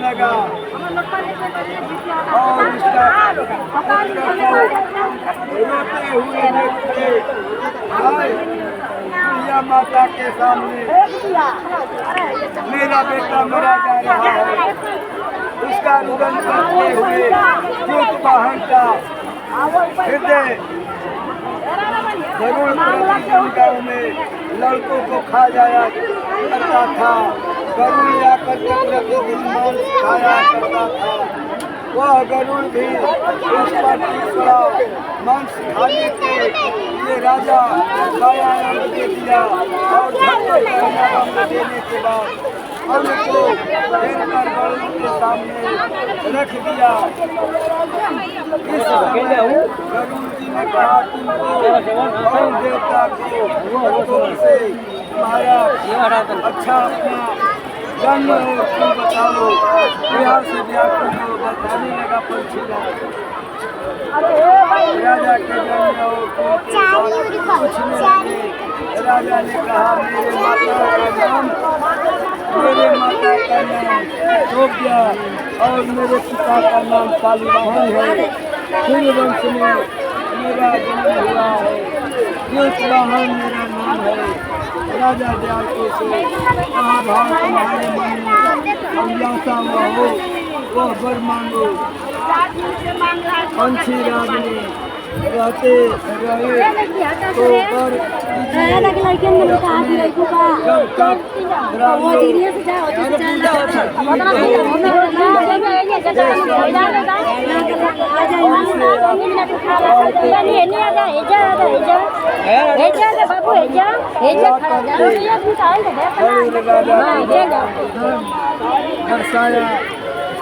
लगा और उसका रोते हुए देखते आए दुनिया माता के सामने मेरा बेटा मरा जा रहा है। उसका रुदन करते हुए दूत वाहन का हृदय गरुड़ प्रतियोगिताओं में लड़कों को खा जाया करता था। गरुड़ आकर के प्रतिदिन मांस खाया करता था। वह गरुड़ भी उस पर तीसरा मांस खाने के लिए राजा दयानंद दे दिया और दयानंद देने के बाद अन्न को लेकर गरुड़ के सामने रख दिया। इस समय गरुड़ जी ने कहा तुमको और देवता को से तुम्हारा अच्छा अपना जन्म हो तुम बताओ। यहाँ से व्याकुल हो बताने लगा पंछी राजा के जन्म हो पूछने लगे। राजा ने कहा मेरे माता का नाम योग्या और मेरे पिता का नाम शालिवाहन है। सूर्यवंश में मेरा जन्म हुआ है। सूर्यवाहन मेरा नाम है। राजा दयाल से कहा भाव तुम्हारे मन में अभिलाषा हुआ हो वह वर मांगो। पंछी राज ने रहते रहे तो वर बरसाया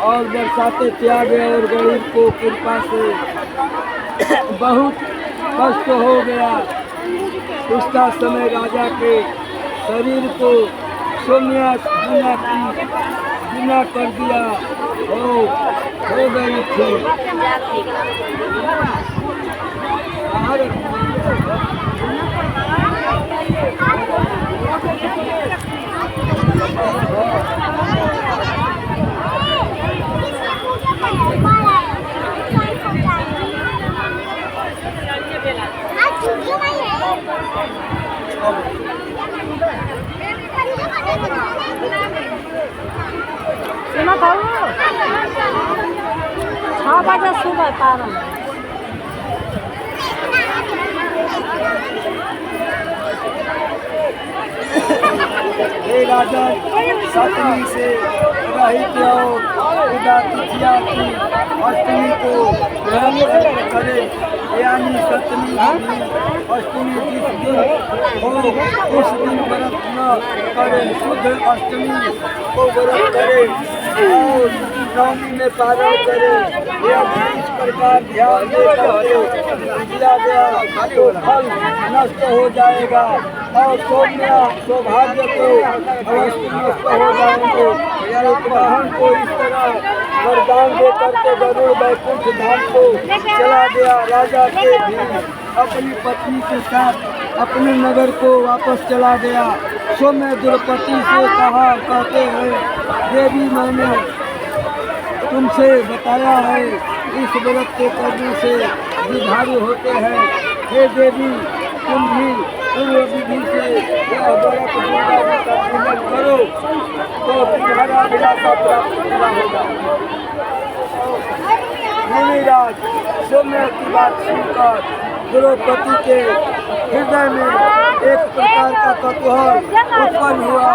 और बरसाते त्यागे और गरीब को कृपा से बहुत कष्ट हो गया। उसका समय राजा के शरीर को सोनिया बिना कर दिया हो गई थी। हाँ बजे सुबह तारा हे राजा सप्तमी से रहित और उदा तिथिया की अष्टमी को ग्रहण करे यानी सप्तमी भी अष्टमी जिस दिन हो उस दिन व्रत न करे। शुद्ध अष्टमी को व्रत करे और नवमी में पारण करे। यह इस प्रकार ध्यान देकर दिया गया तो फल नष्ट हो जाएगा और सौभाग्य को अवश्य नष्ट हो जाएंगे। वाहन को इस तरह वरदान दे करके गरुड़ वैकुंठ धाम को चला गया। राजा के भी अपनी पत्नी के साथ अपने नगर को वापस चला गया। सो मैं द्रौपदी से कहते हैं देवी मैंने तुमसे बताया है इस व्रत के करने से दीर्घायु होते हैं। हे देवी तुम भी पूर्व विधि से यह व्रत का पूजन करो तो तुम्हारा अभिलाषा प्राप्त होगा। मुनिराज सौम्य की बात सुनकर द्रौपदी के हृदय में एक प्रकार का कौतूहल उत्पन्न हुआ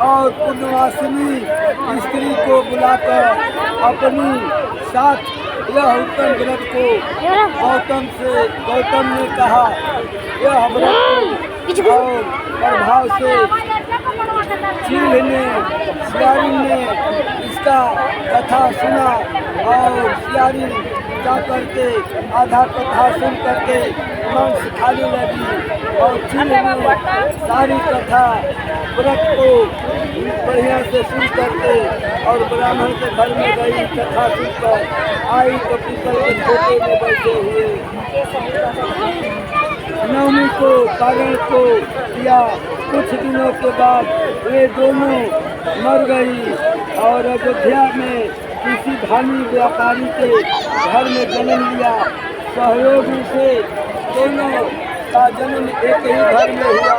और पुण्यवासिनी स्त्री को बुलाकर अपनी साथ यह उत्तम व्रत को गौतम ने कहा। यह व्रत और प्रभाव से सियारी ने इसका कथा सुना और सियारी जा करके आधा कथा सुन करके मांस खाने लगी और चील ने सारी कथा व्रत को बढ़िया से सुन करके और ब्राह्मण के घर में गई कथा सुनकर आई तो पीपल के खोटे में बैठे हुए नवमी को पारण को किया। कुछ दिनों के बाद वे दोनों मर गई और अयोध्या में किसी धनी व्यापारी के घर में जन्म लिया। सहयोगी से दोनों का जन्म एक ही घर में हुआ,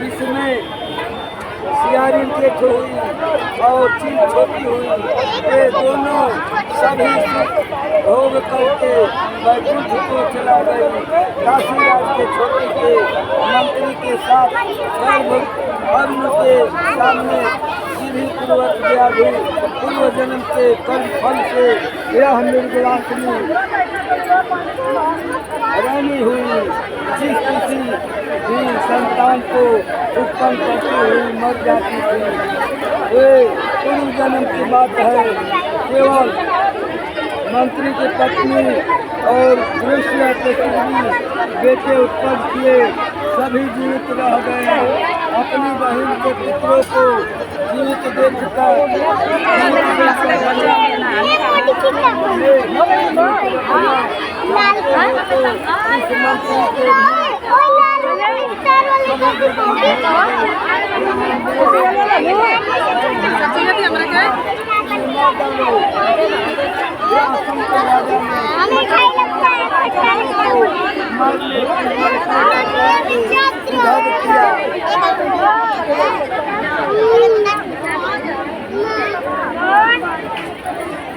जिसमें सियारी जेठ हुई और चीज छोटी हुई। ये दोनों सभी भोग करके वैकुंठ को चला गई। काशीराज के छोटे के मंत्री के साथ अरुण के सामने सीधी पूर्वक व्याधि पूर्व जन्म से कर्म फल से यह निर्गुणात्मी रानी हुई, जिस किसी भी संतान को उत्पन्न करती हुई मर जाती थी। ये पूर्व जन्म की बात है। केवल मंत्री की पत्नी और दृश्य बेटे उत्पन्न किए, सभी जीवित रह गए। अपनी बहन के पुत्रों को जीवित देखकर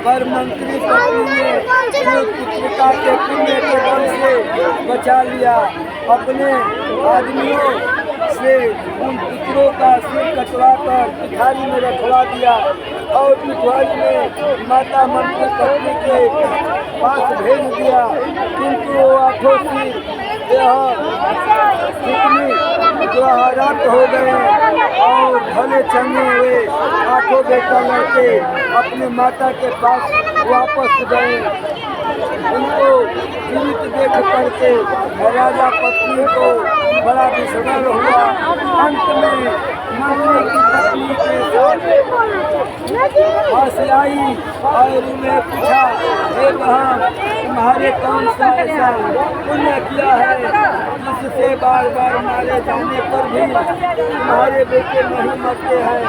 पर मंत्री पत्नी ने पुत्रिका के पुण्य के बल से बचा लिया। अपने आदमियों से उन पुत्रों का सिर कटवाकर पिठारी में रखवा दिया और पिठारी में माता मंत्री पत्नी के पास भेज दिया। किंतु वो आठों सिर रात हो गए और भले चंगे हुए आठों बेटा लड़के अपने माता के पास वापस गए। उनको जीवित देख करके राजा पत्नी को बड़ा विस्मय हुआ। अंत में मंत्री की पत्नी के पास आई और उन्हें पूछा, हे बहन, तुम्हारे कौन सा ऐसा पुण्य किया है जिससे बार बार मारे जाने पर भी तुम्हारे बेटे नहीं मरते हैं?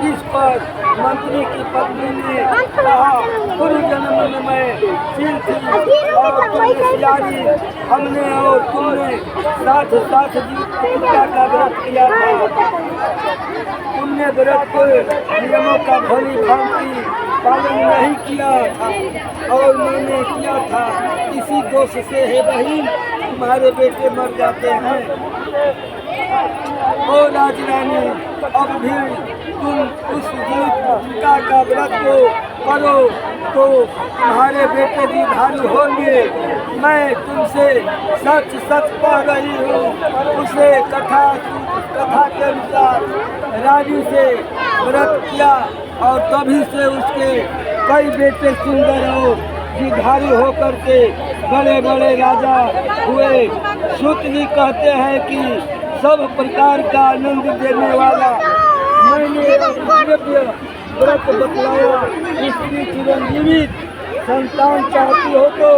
इस पर मंत्री की पत्नी ने कहा, पूर्व जन्म में मैं चील थी और तुम सियारी, हमने और तुमने साथ साथ जीविका का व्रत किया था। तुमने व्रत को नियमों का भली भांति पालन नहीं किया था और मैंने किया था। इसी दोष से हे बहन तुम्हारे बेटे मर जाते हैं। ओ राजरानी, अब भी तुम उस जीविका का व्रत को करो तो तुम्हारे बेटे दीर्घायु होंगे। मैं तुमसे सच सच कह रही हूँ। उसे कथा के अनुसार रानी से व्रत किया और तभी से उसके कई बेटे सुंदर और दीर्घायु होकर के बड़े बड़े राजा हुए। सूत जी कहते हैं कि सब प्रकार का आनंद देने वाला मैंने व्रत बतलाया। स्त्री चिरंजीवी संतान चाहती हो तो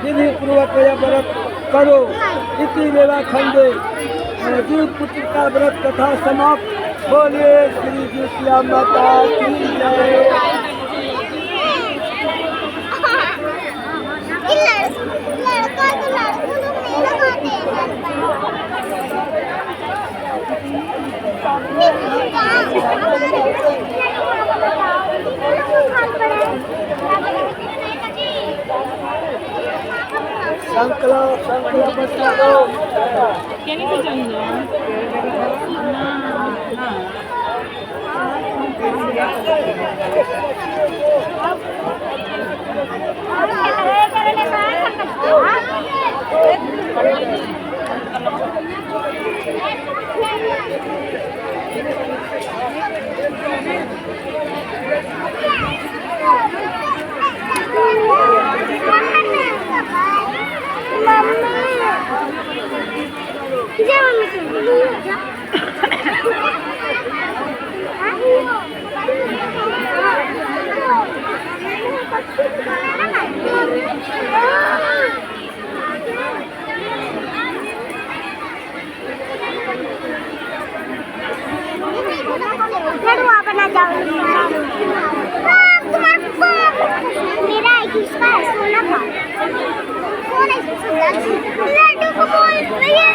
विधि पूर्वक यह व्रत करो। इसी वेला खंडे जीव पुत्र का व्रत कथा समाप्त। बोलिए श्री ज्योतिया माता की जय। संकला बच्चा लोग क्या नहीं चाहिए मेरा एक इसका है सोना का कौन है लड्डू को बोल रही है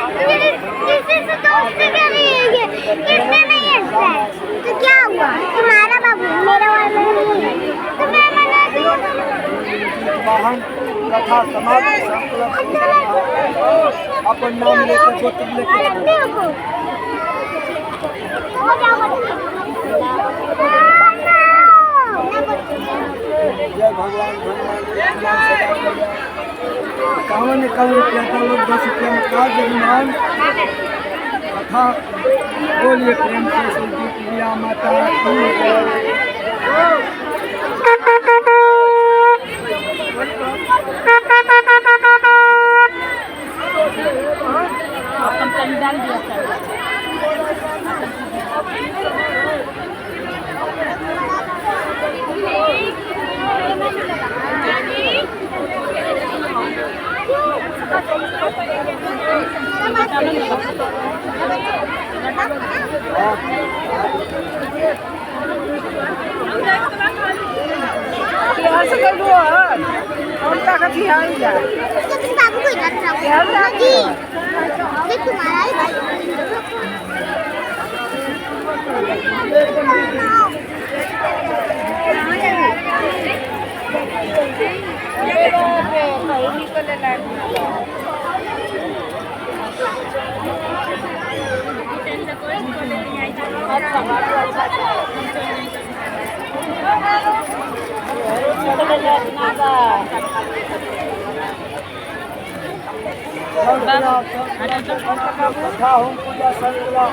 किसी से दोस्ती कर रही है ये इसमें नहीं है तो क्या हुआ तुम्हारा बाबू मेरा वाला नहीं है तो मैं मना दिया वाहन कथा समाप्त अपन नाम लेकर गोत्र लेकर जय भगवान कावन कल रुपया था लोग 10 रुपया में का जगमान कथा बोलिए प्रेम से संगीत लिया माता की डाल दिया था बाबू को इधर जी ये तुम्हारा ही भाई कथा होम पूजा संकला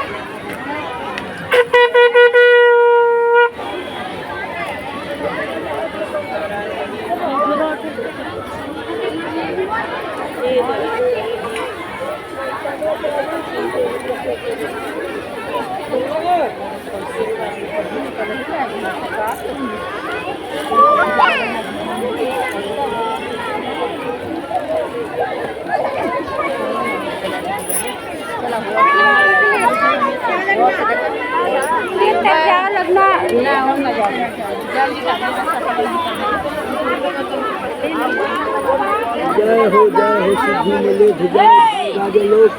लगना ना होना जय हो सिद्धि मिले राजा लोग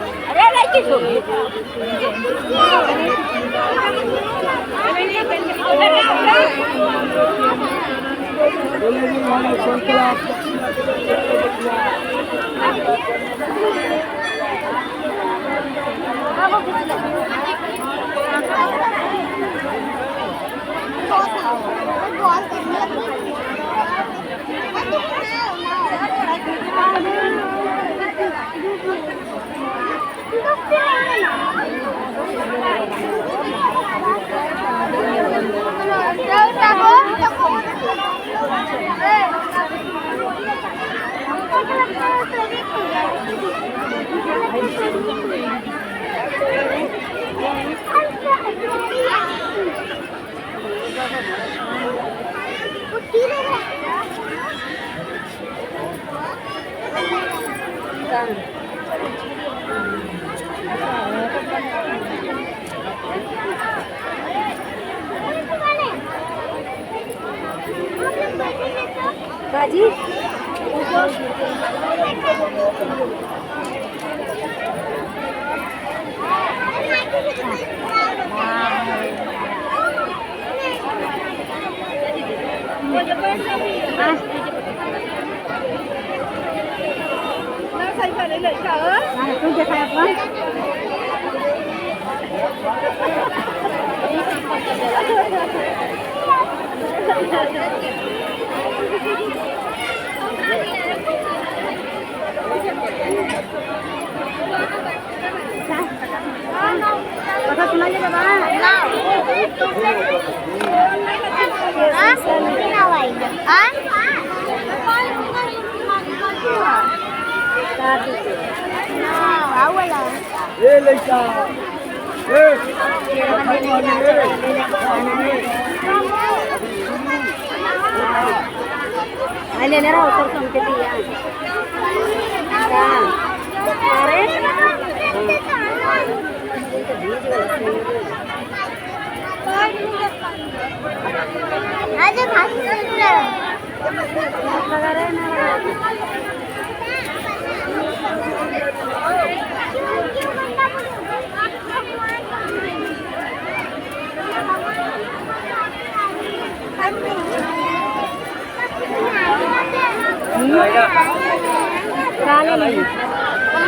बाजी ये लड़का ले ले रहा ऊपर सुन के दिया अरे आज भाषण सुन रहा है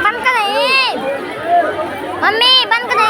बंद कर दे मम्मी बंद कर दे